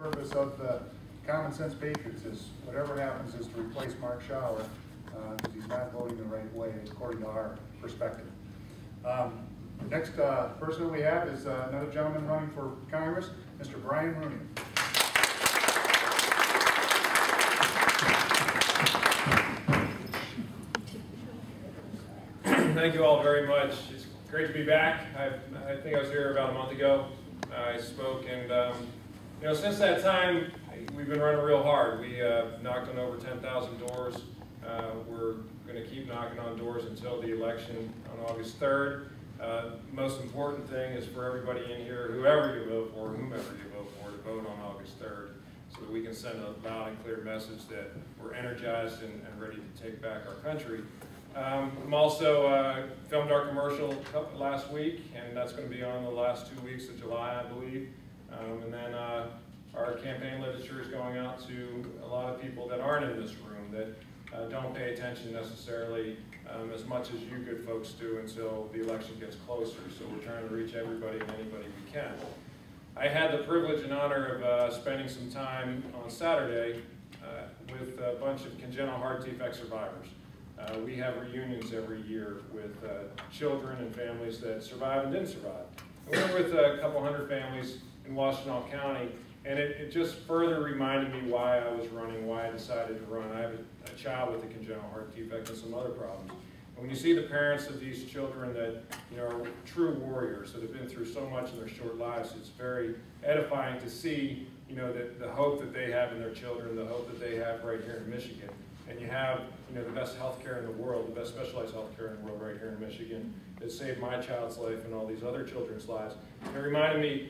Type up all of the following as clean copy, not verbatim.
Purpose of the Common Sense Patriots is whatever happens is to replace Mark Schauer because he's not voting the right way according to our perspective. Next person that we have is another gentleman running for Congress, Mr. Brian Rooney. Thank you all very much. It's great to be back. I think I was here about a month ago. I spoke, and you know, since that time, we've been running real hard. We knocked on over 10,000 doors. We're going to keep knocking on doors until the election on August 3rd. Most important thing is for everybody in here, whoever you vote for, whomever you vote for, to vote on August 3rd so that we can send a loud and clear message that we're energized and ready to take back our country. I'm also filmed our commercial last week, and that's going to be on the last 2 weeks of July, I believe. And then our campaign literature is going out to a lot of people that aren't in this room, that don't pay attention necessarily as much as you good folks do until the election gets closer. So we're trying to reach everybody and anybody we can. I had the privilege and honor of spending some time on Saturday with a bunch of congenital heart defect survivors. We have reunions every year with children and families that survived and didn't survive. And we were with a couple hundred families in Washtenaw County, and it just further reminded me why I was running, why I decided to run. I have a child with a congenital heart defect and some other problems. And when you see the parents of these children that are true warriors that have been through so much in their short lives, it's very edifying to see the hope that they have in their children, the hope that they have right here in Michigan. And you have the best health care in the world, the best specialized health care in the world right here in Michigan that saved my child's life and all these other children's lives. And it reminded me,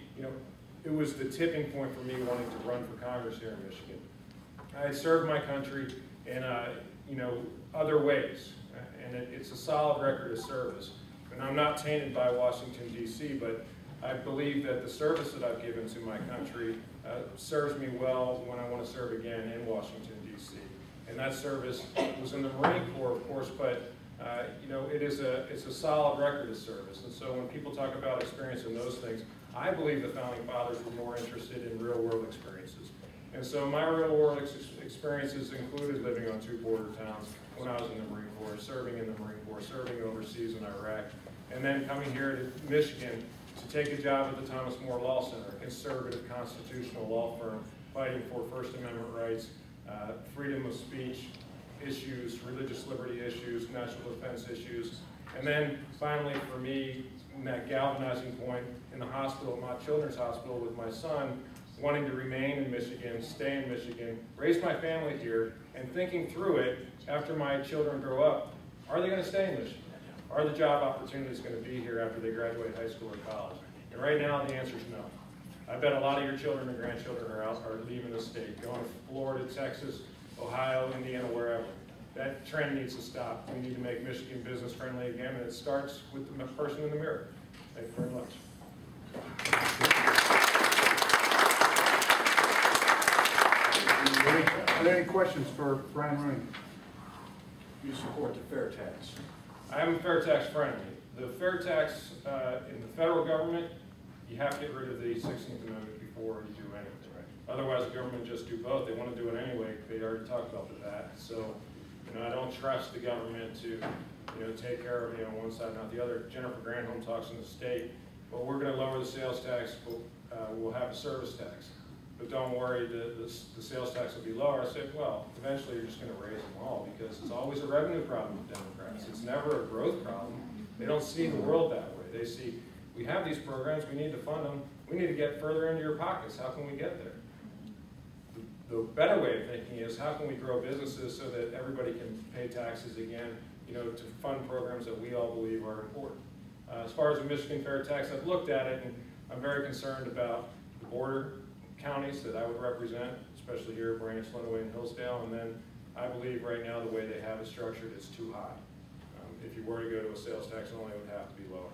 it was the tipping point for me wanting to run for Congress here in Michigan. I had served my country in other ways, and it's a solid record of service. And I'm not tainted by Washington, D.C., but I believe that the service that I've given to my country serves me well when I want to serve again in Washington, D.C. And that service was in the Marine Corps, of course, but it's a solid record of service. And so when people talk about experience in those things, I believe the Founding Fathers were more interested in real-world experiences. And so my real-world experiences included living on 2 border towns when I was in the Marine Corps, serving in the Marine Corps, serving overseas in Iraq, and then coming here to Michigan to take a job at the Thomas More Law Center, a conservative constitutional law firm fighting for First Amendment rights, freedom of speech issues, religious liberty issues, national defense issues. And then finally for me, in that galvanizing point in the hospital, my children's hospital with my son, wanting to remain in Michigan, stay in Michigan, raise my family here, and thinking through it after my children grow up, are they going to stay in Michigan? Are the job opportunities going to be here after they graduate high school or college? And right now the answer is no. I bet a lot of your children and grandchildren are leaving the state, going to Florida, Texas, Ohio, Indiana, wherever. That trend needs to stop. We need to make Michigan business friendly again, and it starts with the person in the mirror. Thank you very much. Are there any questions for Brian Rooney? You support the fair tax? I am fair tax friendly. The fair tax in the federal government, you have to get rid of the 16th Amendment before you do anything. Right? Otherwise, the government just do both. They want to do it anyway. They already talked about that. So, I don't trust the government to, take care of me on one side, not the other. Jennifer Granholm talks in the state, but we're going to lower the sales tax. We'll have a service tax. But don't worry, the sales tax will be lower. I said, well, eventually you're just going to raise them all because it's always a revenue problem with Democrats. It's never a growth problem. They don't see the world that way. They see, we have these programs, we need to fund them, we need to get further into your pockets. How can we get there? The better way of thinking is how can we grow businesses so that everybody can pay taxes again, to fund programs that we all believe are important. As far as the Michigan fair tax, I've looked at it and I'm very concerned about the border counties that I would represent, especially here at Branch, Lenawee, and Hillsdale, and then I believe right now the way they have it structured is too high. If you were to go to a sales tax only, it would have to be lower.